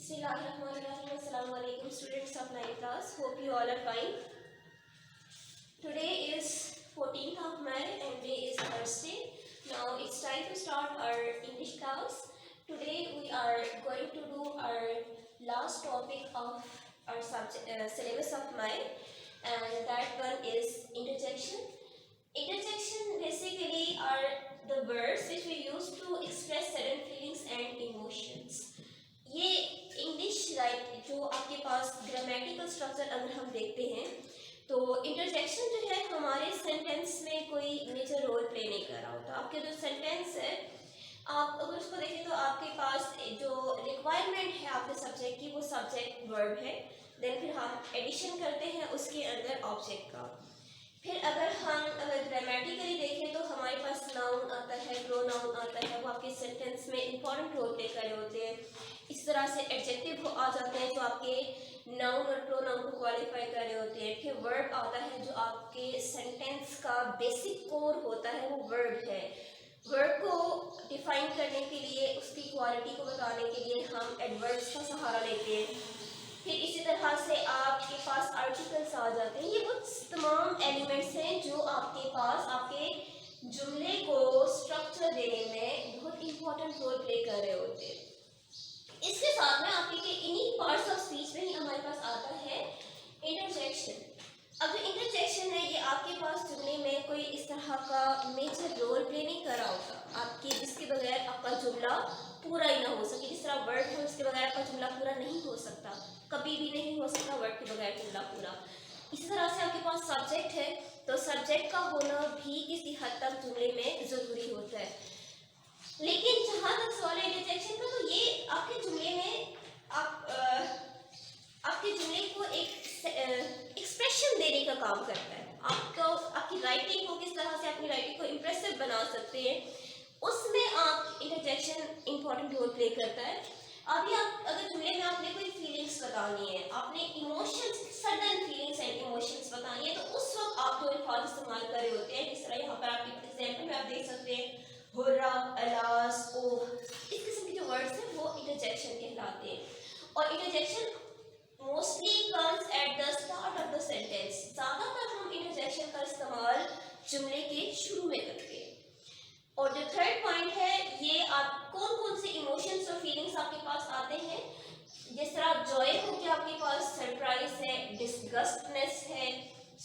Bismillahirrahmanirrahim. Assalamu alaikum students of 9th class. Hope you all are fine. Today is 14th of May and today is Thursday. Now it's time to start our English class. Today we are going to do our last topic of our syllabus of May, and that one is interjection. Interjection basically are the words which we use to express certain feelings and emotions. ये English right जो आपके पास grammatical structure अगर हम देखते हैं तो interjection जो है हमारे सेंटेंस में कोई मेजर रोल प्ले नहीं कर रहा होता। आपके जो सेंटेंस है आप अगर उसको देखें तो आपके पास जो रिक्वायरमेंट है आपके सब्जेक्ट की वो सब्जेक्ट वर्ब है, देन फिर हम एडिशन करते हैं उसके अंदर ऑब्जेक्ट का। फिर अगर ग्रामेटिकली देखें तो हमारे पास नाउन आता है, प्रोनाउन आता है, वो आपके सेंटेंस में इंपॉर्टेंट रोल प्ले कर रहे होते हैं। इस तरह से एडजेक्टिव आ जाते हैं जो आपके नाउन और प्रोनाउन को क्वालिफाई कर रहे होते हैं। फिर वर्ब आता है जो आपके सेंटेंस का बेसिक कोर होता है, वो वर्ब है। वर्ब को डिफाइन करने के लिए उसकी क्वालिटी को बताने के लिए हम एडवर्ब्स का सहारा लेते हैं। फिर इसी तरह से आपके पास आर्टिकल्स आ जाते हैं। ये वो तमाम एलिमेंट्स हैं जो आपके पास आपके जुमले को स्ट्रक्चर देने में बहुत इंपॉर्टेंट रोल प्ले कर रहे होते हैं। इसके साथ में आपके इन्हीं पार्ट्स ऑफ स्पीच में ही हमारे पास आता है इंटरजेक्शन। अब जो इंटरजेक्शन है ये आपके पास जुमले में कोई इस तरह का मेजर रोल प्ले नहीं कर रहा होता आपकी, जिसके बगैर आपका जुमला पूरा ही ना हो सके। जिस तरह वर्ड है उसके बगैर आपका जुमला पूरा नहीं हो सकता, कभी भी नहीं हो सकता वर्ड के बगैर जुमला पूरा। इसी तरह से आपके पास सब्जेक्ट है तो सब्जेक्ट का होना भी किसी हद तक जुमले में ज़रूरी होता है। लेकिन जहाँ तक सवाल है इंटरजेक्शन का, तो ये आपके जुमले में आपके जुमले को एक एक्सप्रेशन देने का काम करता है। आपको आपकी राइटिंग को किस तरह से अपनी राइटिंग को इम्प्रेसिव बना सकते हैं, उसमें आप इंटरजेक्शन इंपॉर्टेंट रोल प्ले करता है। अभी आप अगर जुमले में आपने कोई फीलिंग्स बतानी है, आपने emotions, sudden feelings and emotions बतानी है, तो उस वक्त आप जो अल्फाज इस्तेमाल कर रहे होते हैं, जिस तरह यहाँ पर आपके एग्जाम्पल में आप देख सकते हैं हुर्रा, अलास, ओह, इस किस्म के जो वर्ड्स हैं वो इंटरजेक्शन कहलाते हैं। और interjection mostly comes at the start of the sentence. ज़्यादातर हम इंटरजेक्शन का इस्तेमाल जुमले के शुरू में करते हैं। और जो थर्ड पॉइंट है, ये आप कौन कौन से इमोशंस और फीलिंग्स आपके पास आते हैं, जिस तरह जॉय हो गया आपके पास, सरप्राइज है, डिस्गस्टनेस है,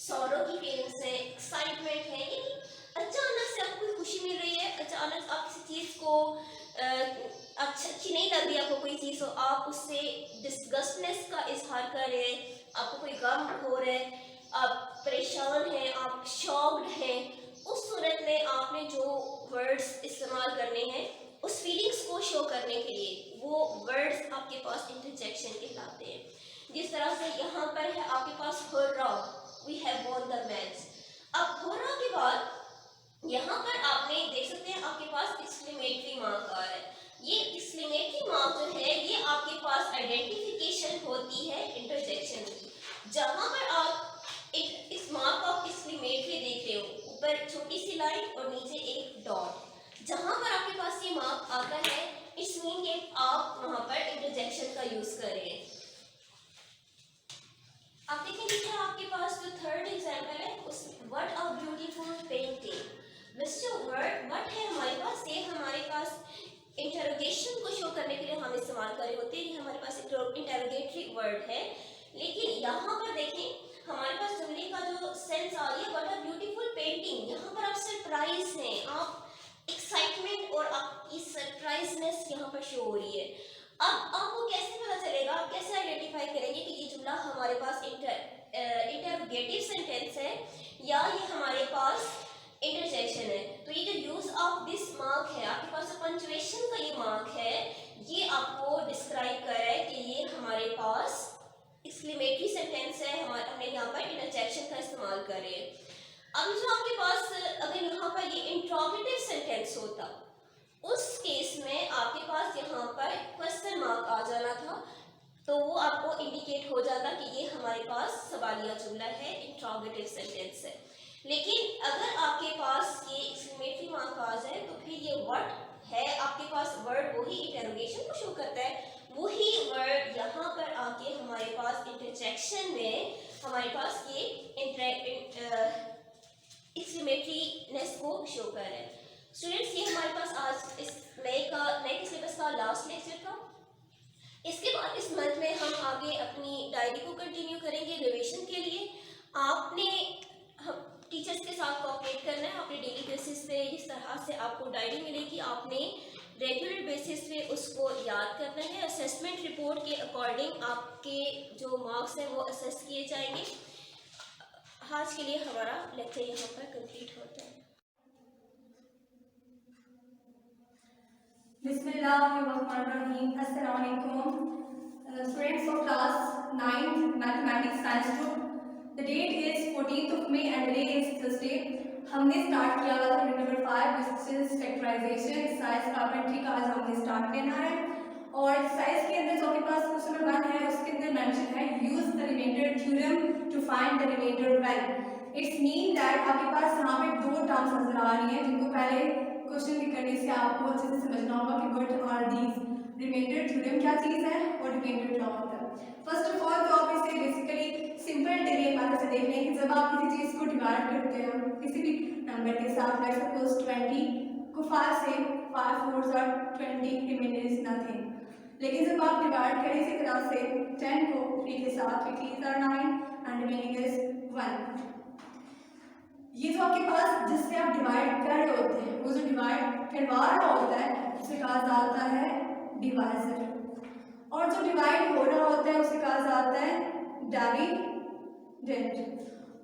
सॉरो की फीलिंग्स है, एक्साइटमेंट है। यानी अचानक से आपको खुशी मिल रही है, अचानक आप किसी चीज़ को अच्छी नहीं लग रही, आपको कोई चीज़ हो, आप उससे डिस्गस्टनेस का इजहार कर रहे हैं, आपको कोई गम हो रहा है, आप परेशान हैं, आप शॉक्ड हैं, उस सूरत में आपने जो वर्ड्स इस्तेमाल करने हैं उस फीलिंग्स को शो करने के लिए वो वर्ड्स आपके पास इंटरजेक्शन कहलाते हैं। जिस तरह से यहाँ पर है आपके पास hurrah, we have won the match. अब हुर्रा के बाद यहाँ पर आपने देख सकते हैं आपके पास एक्सक्लेमेटरी मार्क आ रहा है। ये एक्सक्लेमेटरी मार्क जो है ये आपके पास आइडेंटिफिकेशन होती है इंटरजेक्शन की। जहाँ पर आप इस मार्क ऑफ एक्सक्लेमेटरी देख रहे हो, ऊपर छोटी सी लाइन और नीचे एक डॉट, जहाँ पर आपके पास ये मार्क आता है इट्स मीन कि आप वहाँ पर इंटरजेक्शन का यूज कर रहे हैं। आप देखें नीचे आपके पास जो थर्ड एग्जाम्पल है उसमें व्हाट अ ब्यूटीफुल पेंटिंग। वैसे जो वर्ड व्हाट है हमारे पास, ये हमारे पास इंटरोगेशन को शो करने के लिए हम इस्तेमाल कर रहे होते हैं। ये हमारे पास इंटरोगेटरी वर्ड है। लेकिन यहाँ पर देखें हमारे पास जुमले का जो सेंस आ रही है व्हाट अ ब्यूटीफुल पेंटिंग, यहाँ पर आप सरप्राइज हैं, आप एक्साइटमेंट और आपकी सरप्राइजनेस यहाँ पर शो हो रही है। अब आपको कैसे पता चलेगा, आप कैसे आइडेंटिफाई करेंगे कि ये जुमला हमारे पास इंटरोगेटिव सेंटेंस है या ये हमारे पास इंटरजेक्शन है? तो ये जो यूज ऑफ दिस मार्क है, आपके पास पंक्चुएशन का ये मार्क है, ये आपको डिस्क्राइब कर रहा है कि ये हमारे पास एक्सक्लेमेटरी सेंटेंस है, हमने यहाँ पर इंटरजेक्शन का इस्तेमाल कर रहे हैं। अब जो आपके पास अगर यहाँ पर ये इंट्रोगेटिव सेंटेंस होता, उस केस में आपके पास यहाँ पर क्वेश्चन मार्क आ जाना था, तो वो आपको इंडिकेट हो जाता कि ये हमारे पास सवालिया जुमला है, इंट्रोगेटिव सेंटेंस है। लेकिन अगर आपके पास ये एक्सक्लेमेटरी मार्क आ जाए तो फिर ये व्हाट है आपके पास वर्ड वही इंटरोगेशन को शो करता है, वही वर्ड यहाँ पर आके हमारे पास इंटरजेक्शन में हमारे पास ये एक्सक्लेमेटरीनेस को शो कर रहे हैं। स्टूडेंट्स, ये हमारे पास आज इस नए सिलेबस का लास्ट लेक्चर था। इसके बाद इस मंथ में हम आगे अपनी डायरी को कंटिन्यू करेंगे रिवीजन के लिए। आपने हम टीचर्स के साथ कोऑपरेट करना है। आपने डेली बेसिस पे इस तरह से आपको डायरी मिलेगी, आपने रेगुलर बेसिस पे उसको याद करना है। असेसमेंट रिपोर्ट के अकॉर्डिंग आपके जो मार्क्स हैं वो असेस किए जाएंगे। आज के लिए हमारा लेक्चर यहाँ पर कंप्लीट होता है। बिस्मिल्लाहिर्रहमानिर्रहीम। अस्सलाम वालेकुम students of class 9 mathematics science group. The date is 14th of May and today is Thursday. हमने स्टार्ट किया हुआ था unit number 5 which is factorisation exercise carpentry का आज हमने स्टार्ट करना है। और एक्सरसाइज के अंदर जो आपके पास क्वेश्चन नंबर 1 है उसके अंदर मेंशन है use the remainder theorem to find the remainder well. It's mean that आपके पास यहाँ पे दो टर्म्स नजर आ रही हैं जिनको पहले क्वेश्चन के करने से आपको अच्छे से समझना होगा कि what are these. Remainder theorem क्या चीज है और रिमाइंडर क्या होता है। फर्स्ट ऑफ ऑल तो आप इसे बेसिकली सिंपल डिवीजन मेथड से देख लें कि जब आप किसी चीज को डिवाइड करते हैं किसी भी नंबर के साथ, लेट्स सपोज 20 को 5 से 5 4s are 20, reminder is nothing. लेकिन जब आप डिवाइड करें इसी तरह से 10 को 3 के साथ, 3s are 9 and remaining is 1। ये जो आपके पास जिससे आप डिवाइड कर रहे होते हैं वो जो डिवाइड करवा रहा होता है उसे कहा जाता है डिवाइजर, और जो डिवाइड हो रहा होता है उसे कहा जाता है डिविडेंड,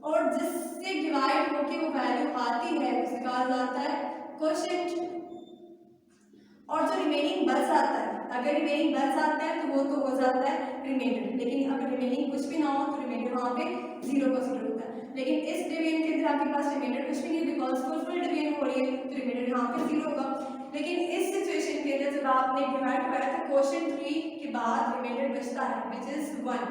और जिससे डिवाइड होके वो वैल्यू आती है उसे कहा जाता है कोशेंट। और जो रिमेनिंग बच आता है, अगर रिमेनिंग बच आता है तो वो तो हो जाता है रिमाइंडर, लेकिन अगर रिमेनिंग कुछ भी ना हो तो रिमाइंडर वहाँ पे 0 कंसीडर होता है। लेकिन इस डिवीजन के अंदर आपके पास रिमाइंडर कुछ भी नहीं, बिकॉज फुल डिवीजन हो रही है तो रिमाइंडर यहाँ पे 0 होगा। लेकिन इस सिचुएशन के अंदर जब आपने डिवाइड कराया तो क्वोशिएंट 3 के बाद रिमाइंडर बचता है विच इज 1।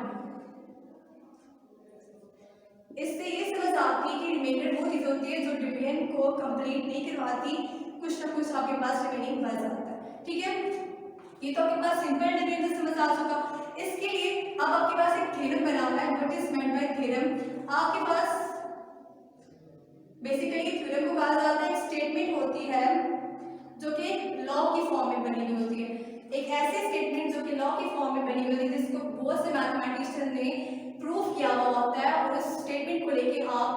इससे ये समझ आती है कि रिमाइंडर वो चीज होती है जो डिवीजन को कंप्लीट नहीं करवाती, कुछ ना कुछ आपके पास रिमेनिंग बच जाता है। ठीक है, ये तो आपके पास सिंपल डिवीजन से समझ आ चुका। इसके लिए अब आपके पास एक थ्योरम बना हुआ है। What is meant by theorem? आपके पास बेसिकली थ्योरम को कहा जाता है एक स्टेटमेंट होती है जो कि लॉ की फॉर्म में बनी हुई होती है। एक ऐसी स्टेटमेंट जो कि लॉ की फॉर्म में बनी हुई होती है जिसको बहुत से मैथमेटिशियन ने प्रूव किया हुआ होता है, और उस स्टेटमेंट को लेके आप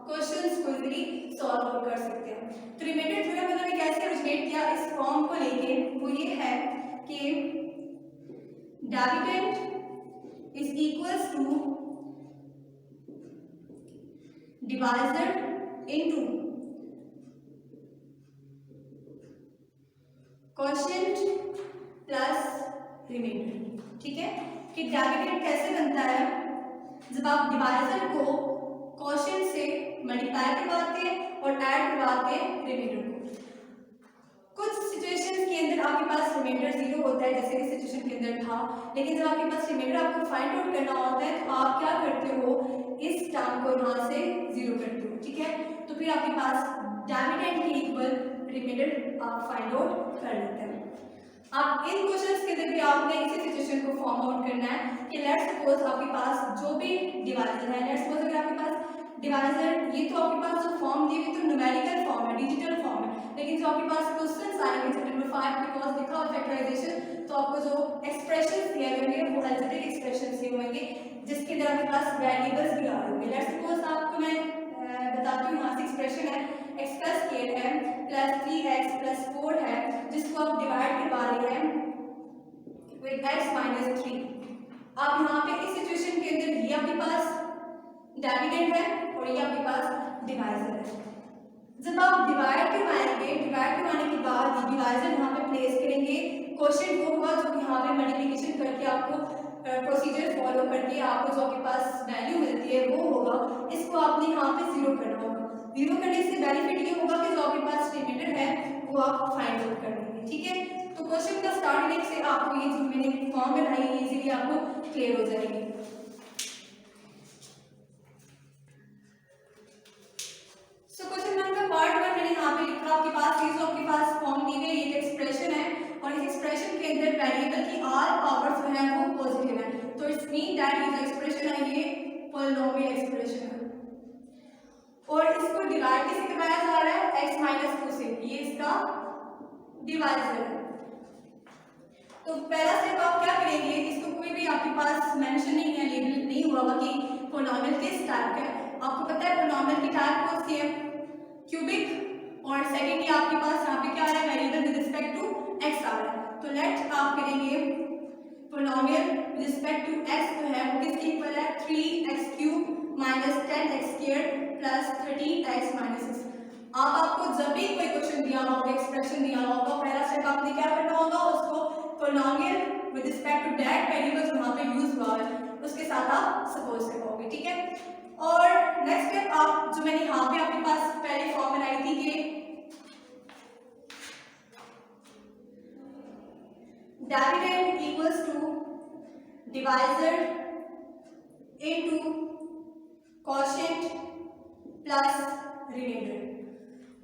क्वेश्चंस को इजीली सॉल्व कर सकते हैं। तो रिमाइंडर थ्योरम उन्होंने कैसे ओरिजिनेट किया इस फॉर्म को लेके, वो ये है कि dividend is equals to divisor into quotient plus remainder. ठीक है, कि डिविडेंड कैसे बनता है जब आप डिवाइजर को क्वोशिएंट से मल्टीप्लाई करवाते हैं और ऐड करवाते हैं रिमाइंडर को। कुछ सिचुएशंस के अंदर आपके पास रिमाइंडर 0 होता है जैसे कि सिचुएशन के अंदर था, लेकिन जब आपके पास रिमाइंडर आपको फाइंड आउट करना होता है तो आप क्या करते हो, इस टर्म को यहाँ से 0 करते हो। ठीक है, तो फिर आपके पास डिविडेंड के इक्वल रिमाइंडर आप फाइंड आउट कर लेते हैं। अब इन क्वेश्चंस के अंदर भी आपने इसी सिचुएशन को फॉर्म आउट करना है कि लेट्स सपोज आपके पास जो भी डिवाइजर है, लेट्स सपोज अगर आपके पास डिवाइजर, ये तो आपके पास जो फॉर्म दी हुई तो न्यूमेरिकल फॉर्म है, डिजिटल फॉर्म है, लेकिन जो आपके पास क्वेश्चंस आएंगे चैप्टर नंबर 5 बिकॉज लिखा हुआ फैक्टराइजेशन, तो आपको जो एक्सप्रेशंस दिए होंगे वो अलजेब्रिक एक्सप्रेशंस दिए होंगे जिसके अंदर आपके पास वेरिएबल्स भी आ रहे होंगे। लेट्स सपोज आपको मैं बताती हूँ, यहाँ से एक्सप्रेशन है x प्लस k है प्लस 3x प्लस 4 है जिसको आप डिवाइड करवा रहे हैं विद x माइनस 3। अब यहाँ पे इस सिचुएशन के अंदर ये आपके पास डिविडेंड है और ये आपके पास डिवाइजर है। जब आप डिवाइड करवाएंगे, डिवाइड करवाने के बाद डिवाइजर यहाँ पे प्लेस करेंगे, क्वोशिएंट वो होगा जो यहाँ पे मल्टीप्लिकेशन करके आपको प्रोसीजर फॉलो करके आपको जो आपके पास वैल्यू मिलती है वो होगा, इसको आपने यहाँ पे 0 करना होगा। 0 करने से बेनिफिट ये होगा कि जो आपके पास रिमाइंडर है वो आप फाइंड आउट कर लेंगे। ठीक है, तो क्वेश्चन का स्टार्ट करने से आपको ये जो मैंने फॉर्म बनाई है इजीली आपको क्लियर हो जाएगी। क्वेश्चन नंबर पार्ट 1 मैंने यहाँ पे लिखा, आपके पास ये जो आपके पास फॉर्म दी हुई है ये एक्सप्रेशन है और इस एक्सप्रेशन के अंदर वेरिएबल की ऑल पावर्स जो है वो पॉजिटिव है, तो इट्स मीन दैट ये जो एक्सप्रेशन है ये पॉलिनोमियल एक्सप्रेशन है। और इसको डिवाइड किससे करवाया जा रहा है, x माइनस 2 से, ये इसका डिवाइजर है। तो पहला स्टेप आप क्या करेंगे, इसको कोई भी आपके पास मेंशन नहीं है, लेबल नहीं हुआ हुआ कि पॉलिनोमियल किस टाइप का है। आपको पता है पॉलिनोमियल की टाइप कौन सी है, क्यूबिक, और सेकेंडली आपके पास यहाँ पे क्या आ रहा है, variable with respect to x आ रहा है। तो लेट आप करेंगे polynomial with respect to x जो है वो किसके इक्वल है, 3x³ minus 10x² plus 13x minus 6। आपको जब भी कोई क्वेश्चन दिया होगा, एक्सप्रेशन दिया होगा, पहला स्टेप आपने क्या करना होगा, उसको polynomial with respect to that variable जो वहां पे यूज हुआ है उसके साथ आप सपोज करोगे, ठीक है। और नेक्स्ट स्टेप आप जो मैंने यहाँ पे आपके पास पहले फॉर्म बनाई थी कि dividend equals to divisor into quotient plus remainder.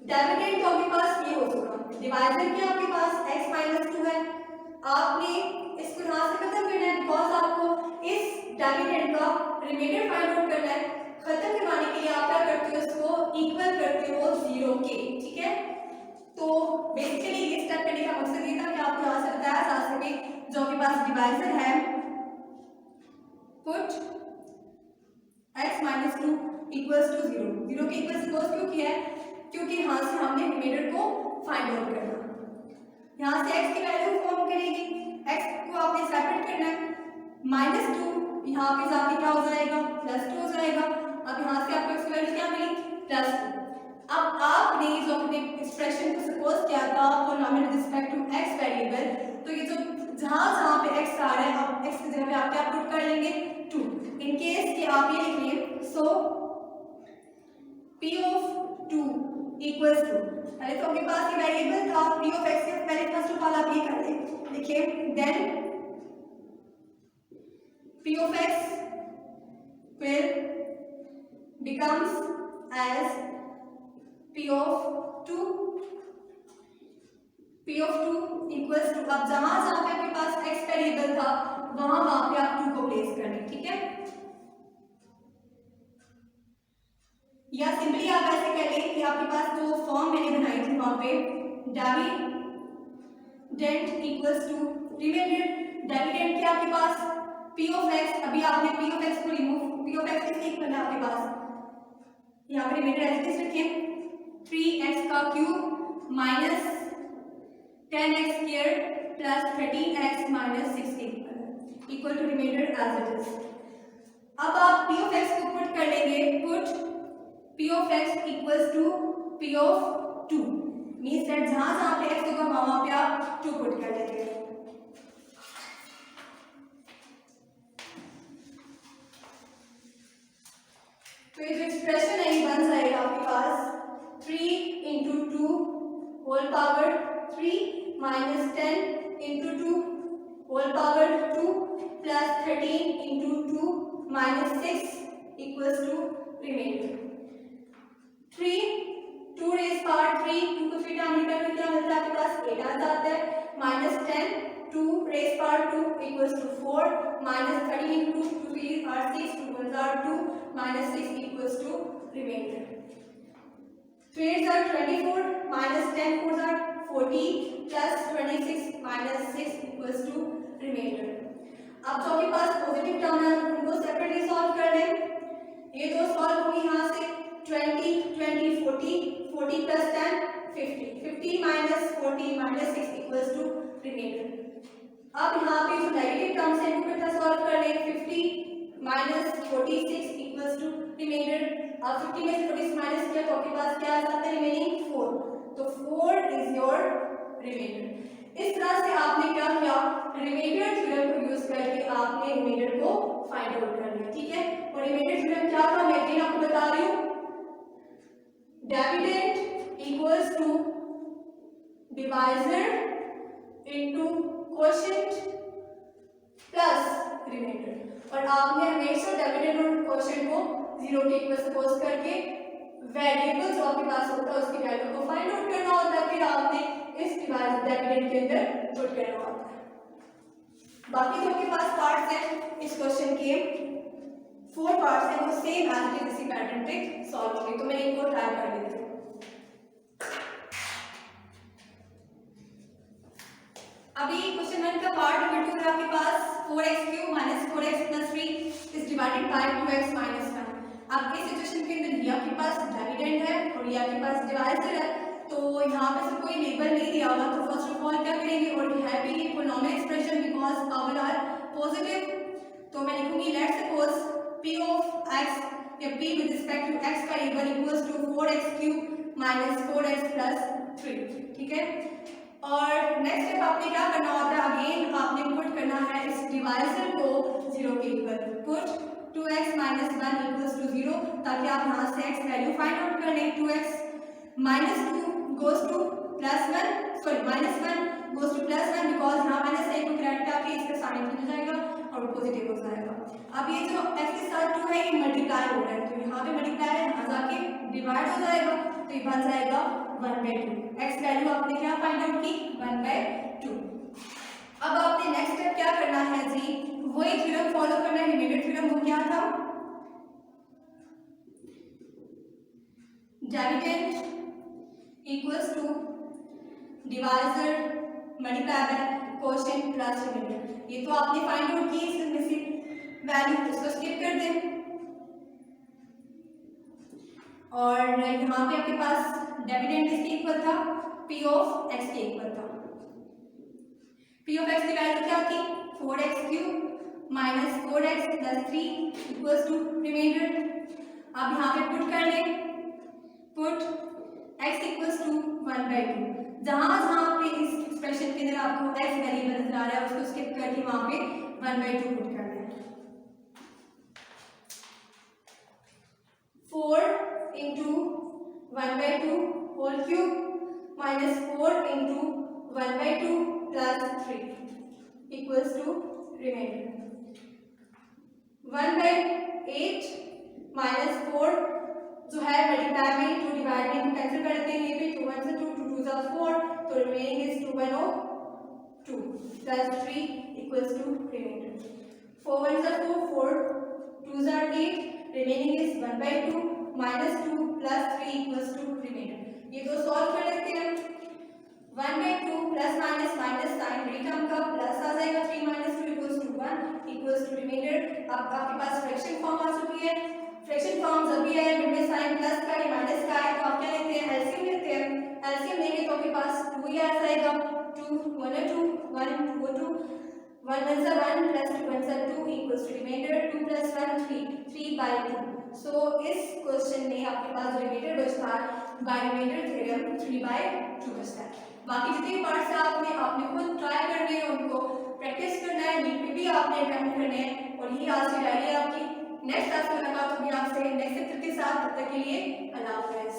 Dividend तो आपके पास ये हो चुका, डिवाइजर क्या आपके पास x माइनस 2 है, आपने इसको यहाँ से खत्म करना है बिकॉज आपको इस डिविडेंड का रिमाइंडर फाइंड आउट करना है। खत्म करवाने के लिए आप क्या करते हो, इसको इक्वल करते हो 0 के, ठीक है। तो बेसिकली ये स्टेप करने का मकसद ये था कि आपको यहाँ से बताया जा सके जो आपके पास डिवाइजर है, put x minus 2 equals to 0, 0 के इक्वल सपोज क्यों किया है, क्योंकि यहाँ से हमने रिमाइंडर को फाइंड आउट करना। यहाँ से x की वैल्यू फॉर्म करेगी, x को आपने सेपरेट करना है, माइनस 2 यहाँ पे जाके क्या हो जाएगा, प्लस 2 हो जाएगा। अब यहाँ से आपको x की वैल्यू क्या मिली, प्लस 2। अब आपने जो अपने एक्सप्रेशन को सपोज किया था polynomial with respect to x variable, तो ये जो जहाँ जहाँ पे x आ रहा है, अब x की जगह पे आप क्या पुट कर लेंगे, 2। इन केस कि आप ये लिख लिए, सो p ऑफ 2 इक्वल्स टू, पहले तो आपके पास ये वेरिएबल था p ऑफ x के, पहले फर्स्ट ऑफ ऑल आप ये कर लें, देखिए then p of x will becomes as p of 2 equals to, अब जहां जहां पे आपके पास x वेरिएबल था वहां पे आप 2 को प्लेस कर लें, ठीक है। या सिंपली आप ऐसे कह लें कि आपके पास जो फॉर्म मैंने बनाई थी वहां पे dividend equals to remainder. Dividend क्या आपके पास p of x, अभी आपने p of x को रिमूव, p of x किसके इक्वल है आपके पास, यहाँ पे रिमाइंडर ऐसे लिखिए 3x का cube minus 10x² plus 13x minus 6 के equal to remainder as it is. अब आप p of x को पुट कर लेंगे, put p of x equals to p of 2, means that जहां जहां पे x होगा वहां पे आप 2 पुट कर लेंगे। तो ये जो एक्सप्रेशन है ये बन जाएगा आपके पास 3 into 2 whole power 3 minus 10 into 2 whole power 2 plus 13 into 2 minus 6 equals to remainder 3 2 raise power 3, 2 को 3 टाइम मल्टीप्लाई करके क्या मिलता है आपके पास 8 आ जाता है, minus 10 2 raise power 2 equals to 4 minus 13 into 2 3 are 6 2 1 are 2 minus 6 equals to remainder. 3 are 24 minus 10 4 are 40 plus 26 minus 6 equals to remainder. अब जो आपके पास पॉजिटिव टर्म है उनको सेपरेटली सॉल्व कर लें, ये दो सॉल्व होंगे यहाँ से 20 20 40 40 plus 10 50 50 minus 40 minus 6 equals to remainder. अब यहाँ पे जो नेगेटिव टर्म्स है इनको कितना सॉल्व कर लें, 50 minus 46 equals to remainder। अब 50 में से 46 माइनस किया तो आपके पास क्या आ जाता है, रिमेनिंग 4, तो 4 is your remainder। इस तरह से आपने क्या किया, रिमेंडर थ्योरम को यूज करके आपने रिमेंडर को फाइंड आउट कर लिया, ठीक है। और रिमेंडर थ्योरम क्या था, मैं अगेन आपको बता रही हूँ, dividend equals to divisor into quotient plus remainder. और आपने हमेशा डिविडेंड और क्वोशिएंट को 0 के इक्वल सपोज करके वेरिएबल जो आपके पास होता है उसकी वैल्यू को फाइंड आउट करना होता है, फिर आपने इस डिविडेंड के अंदर पुट करना होता है। बाकी जो आपके पास पार्ट्स हैं इस क्वेश्चन के 4 पार्ट्स हैं, वो सेम एज इट इज इसी पैटर्न पे सॉल्व होंगे। तो मैं एक और ट्राई कर लेती हूँ। अभी क्वेश्चन 1 का पार्ट नंबर 2 है आपके पास 4x³ - 4x + 3 is divided by 2x - 1। अब इस सिचुएशन के अंदर ये आपके पास डिविडेंड है और ये आपके पास डिवाइजर है, तो यहाँ पे से कोई लेबल नहीं दिया हुआ, तो फर्स्ट ऑफ ऑल क्या करेंगे, और है भी ये polynomial expression because power are positive, तो मैं लिखूंगी let's suppose p of x या p with respect to x का label equals to 4x³ - 4x + 3, ठीक है। और नेक्स्ट स्टेप आपने क्या करना होता है, अगेन आपने पुट करना है इस डिवाइजर को 0 के इक्वल, पुट 2x - 1 = 0, ताकि आप यहाँ से x वैल्यू फाइंड आउट कर लें। 2x - 2 goes to +1, sorry -1 goes to +1 because यहाँ मैंने सही को करेक्ट करके इसका साइन हो जाएगा और पॉजिटिव हो जाएगा। अब ये जो x के साथ 2 है ये मल्टीप्लाई हो रहा है, तो यहाँ पे मल्टीप्लाई है, यहाँ जाके डिवाइड हो जाएगा, तो ये बन जाएगा 1/2। x वैल्यू आपने क्या फाइंड आउट की, 1/2। अब आपने नेक्स्ट स्टेप क्या करना है जी, वही थ्योरम फॉलो करना है, रिमेंडर थ्योरम। वो क्या था, dividend equals to divisor multiply by quotient plus remainder. ये तो आपने फाइंड आउट की, इसमें से वैल्यू इसको स्किप कर दें, और यहाँ पे आपके पास डिविडेंड किसके इक्वल था, p ऑफ x के इक्वल था। p ऑफ x की वैल्यू क्या थी, 4x³ - 4x + 3 equals to remainder. अब यहाँ पे पुट कर लें, पुट x इक्वल्स टू 1/2। जहाँ जहाँ पे इस एक्सप्रेशन के अंदर आपको x वेरिएबल नजर आ रहा है उसको स्किप करके वहाँ पे 1/2 पुट कर लें। 4 × 1/2 whole cube -4 × 1/2 + 3 equals to remainder 1/8 - 4 जो है मल्टीप्लाई में 2 डिवाइड में कैंसिल कर देते हैं, ये भी 2 1 से 2 2 2 4, तो remaining is 2/2 + 3 equals to remainder 4 1 4 4 2 8, remaining is 1/2 - 2 + 3 equals to remainder. ये दो सॉल्व कर लेते हैं, 1/2 plus minus minus sign return का प्लस आ जाएगा, 3 - 2 equals to 1 equals to remainder. अब आपके पास फ्रैक्शन फॉर्म आ चुकी है, फ्रैक्शन फॉर्म जब भी है में साइन प्लस का या माइनस का है, तो आप क्या लेते हैं, एलसीएम लेते हैं। एलसीएम लेंगे तो आपके पास 2 ही आ जाएगा, 2 1 2 1 2 2 1 1 1 + 2 1 2 इक्वल्स टू रिमाइंडर 2 + 1 3 3/2। सो इस क्वेश्चन में आपके पास रिमाइंडर बचता है बाय रिमाइंडर थ्योरम 3/2 बचता है। बाकी जितने पार्ट्स आपने खुद ट्राई करने हैं, उनको प्रैक्टिस करना है, नीट पे भी आपने अटेम्प्ट करने हैं, और यही आज की डायरी है आपकी। नेक्स्ट क्लास में मुलाकात होगी आपसे नेक्स्ट सब्जेक्ट के साथ, तब तक के लिए अल्लाह हाफ़िज़।